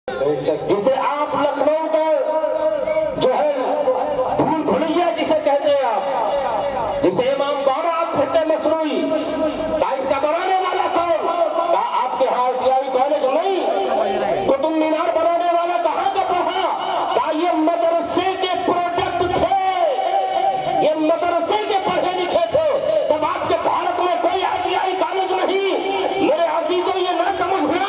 جسے آپ لکھنؤ کا جو ہے بھول بھلیا جسے کہتے ہیں آپ، جسے امام باڑہ آپ کہتے ہیں مصنوعی، اس کا بنانے والا کون؟ آپ کے ہاں ITI کالج نہیں، قطب مینار بنانے والا کہاں کا پڑھا؟ یہ مدرسے کے پروڈکٹ تھے، یہ مدرسے کے پڑھے لکھے تھے، تب آپ کے بھارت میں کوئی ITI کالج نہیں۔ میرے عزیزوں یہ نہ سمجھنا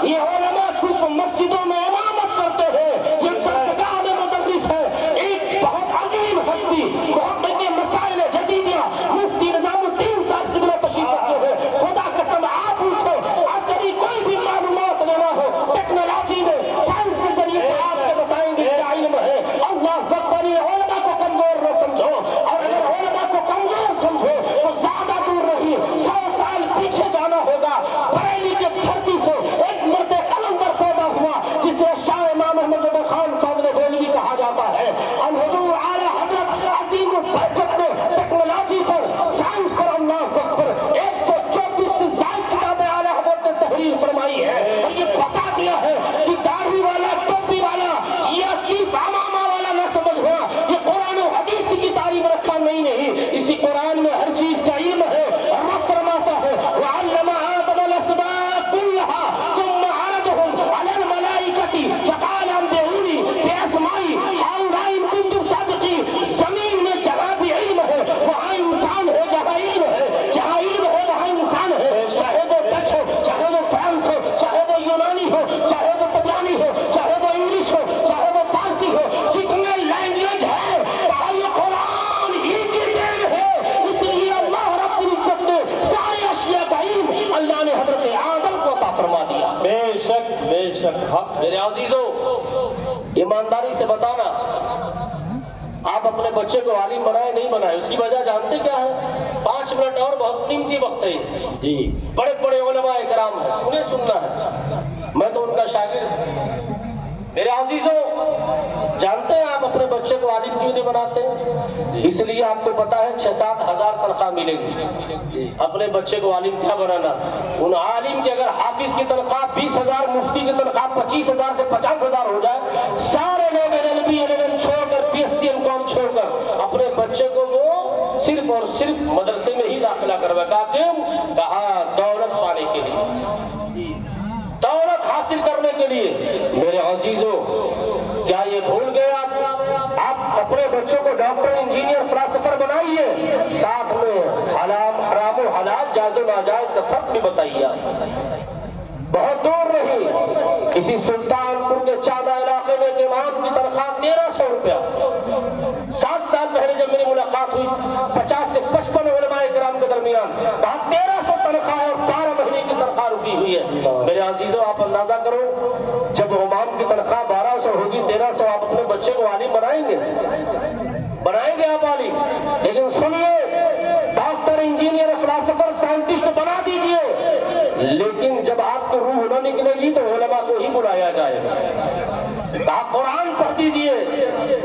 یہ علماء صرف مسجدوں میں امامت کرتے ہیں، یہ سرکار مدرس ہے۔ ایک بہت عظیم ہستی، بہت بڑے مسائل جدیدیہ مفتی نظام الدین صاحب قبلہ تشریف رکھتے ہیں، خدا قسم آپ ان سے عصری کوئی بھی معلومات لینا ہو ٹیکنالوجی میں سائنس کے ذریعے آپ کو بتائیں گے کیا علم ہے۔ اللہ اکبر، یہ علماء کو کمزور نہ سمجھو، اور اگر علماء کو کمزور سمجھو تو زیادہ دور نہیں، 100 سال پیچھے جانا ہوگا۔ بریلی کے دھرتی سے ایک مرد قلندر پیدا ہوا جسے شاہ امام احمد رضا خان فاضل گولوی کہا جاتا ہے۔ الحضور اعلی حضرت عظیم البرکت نے ٹیکنالوجی پر، سائنس پر، اللہ اکبر، 124 سے زائد کتابیں اعلی حضرت نے تحریر فرمائی ہے، اور یہ بتا دیا ہے کہ داڑھی والا، ٹوپی والا یا صرف عمامہ والا نہ سمجھنا، یہ قرآن و حدیث کی تعلیم رکھا نہیں، اسی قرآن میں ہر چیز کا علم ہے۔ رب فرماتا ہے وَعَلَّمَ آدَمَ الْأَسْمَاءَ كُلَّهَا ثُمَّ عَرَضَهُمْ عَلَى الْمَلَائِكَةِ فَقَالَ أَنبِئُونِي بِأَسْمَاءِ هَؤُلَاءِ إِن كُنتُمْ صَادِقِينَ۔ زمین میں جہاں بھی علم ہے وہاں انسان ہے، جہاں علم ہے، جہاں علم ہے وہاں انسان ہے، چاہے وہ ڈچ ہو، چاہے وہ فرانس ہو، چاہے وہ یونانی ہو، چاہے وہ طبرانی ہو، چاہے وہ انگلش ہو، چاہے وہ فارسی ہو، جتنے لینگویج ہے یہ قرآن ہی کی دین ہے۔ اس لیے اللہ رب العزت نے ساری اشیاء کا علم اللہ نے حضرت آدم کو عطا فرما دیا۔ بے شک بے شک حق۔ میرے عزیزوں، ایمانداری سے بتانا، آپ اپنے بچے کو عالم بنائے نہیں بنائے، اس کی وجہ جانتے کیا ہے؟ 5 منٹ اور بہت قیمتی وقت ہے جی، بڑے بڑے علماء کرام ہیں، انہیں سننا ہے، میں تو ان کا شاگرد۔ میرے عزیزوں، جانتے ہیں آپ اپنے بچے کو عالم کیوں نہیں بناتے؟ اس لیے آپ کو پتا ہے 6-7 ہزار تنخواہ ملے گی، اپنے بچے کو عالم کیا بنانا؟ ان عالم کی اگر حافظ کی تنخواہ 20,000، مفتی کی تنخواہ 25,000 سے 50,000 ہو جائے، سارے لوگ LLB LLM چھوڑ کر BSc MCom چھوڑ کر اپنے بچے کو وہ صرف اور صرف مدرسے میں ہی داخلہ کرواتا۔ کیوں؟ کہا دولت پانے کے لیے، دولت حاصل کرنے کے لیے۔ میرے عزیزوں، کیا یہ بھول گئے آپ اپنے بچوں کو ڈاکٹر، انجینئر، فلاسفر بنائیے، ساتھ میں حرام و حلال، جائز و ناجائز کا فرق بھی بتائیے۔ بہت دور نہیں، کسی سلطان پور کے چادہ علاقے میں ایک امام کی تنخواہ 1300 روپیہ۔ 7 سال پہلے جب میری ملاقات ہوئی 50 سے 55 علماء کرام کے درمیان، کہا 1300 تنخواہ اور 12 مہینے کی تنخواہ رکی ہوئی ہے۔ میرے عزیزوں، آپ اندازہ کرو، جب امام کی تنخواہ 1200 ہوگی، 1300، آپ اپنے بچے کو عالم بنائیں گے؟ بنائیں گے آپ عالم؟ لیکن سنیے، ڈاکٹر، انجینئر، فلاسفر، سائنٹسٹ بنا دیجئے، لیکن جب آپ کی روح نہ نکلے گی تو علماء کو ہی بلایا جائے گا۔ آپ قرآن پڑھ دیجئے،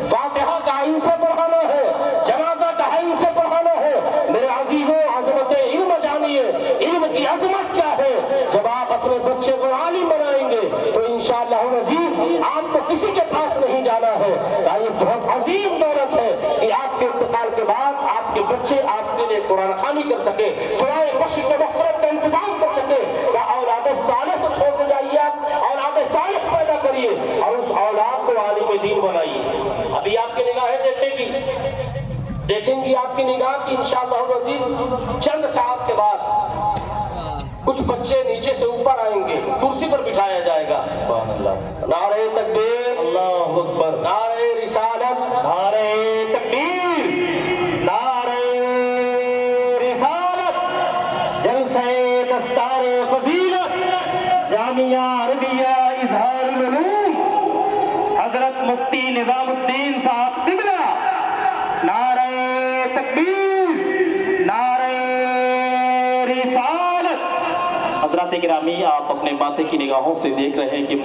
فاتحہ کا ان سے پڑھانا ہے، جنازہ کا ان سے پڑھانا ہے۔ میرے عزیزوں، عظمت علم جانیے، علم کی عظمت کیا ہے۔ جب آپ اپنے بچے کو عالم بنائیں گے تو انشاءاللہ العزیز آپ کو کسی کے پاس نہیں جانا ہے۔ یہ بہت عظیم دولت ہے کہ آپ کے انتقال کے بعد آپ کے بچے آپ کے لیے قرآن خوانی کر سکے، قرآن بخش سے مغفرت کا انتظام کر سکے۔ یا اولاد صالح کو چھوڑ کے جائیے، آپ اولاد صالح پیدا کریے اور اس اولاد کو عالم دین بنائیے۔ ابھی آپ کی نگاہیں دیکھیں گی آپ کی نگاہ کی انشاءاللہ العزیز چند ساعت کے بعد کچھ بچے نیچے سے اوپر آئیں گے، کرسی پر بٹھایا جائے گا۔ نعرہ تکبیر، اللہ اکبر، نعرہ رسالت، نعرہ تکبیر، نعرہ رسالت، جلسہ دستار فضیلت، جامعہ عربیہ اظہار العلوم، حضرت مفتی نظام الدین صاحب قبلہ، نعرہ تکبیر، نعرہ رسالت۔ حضرات گرامی، آپ اپنے ماتھے کی نگاہوں سے دیکھ رہے ہیں کہ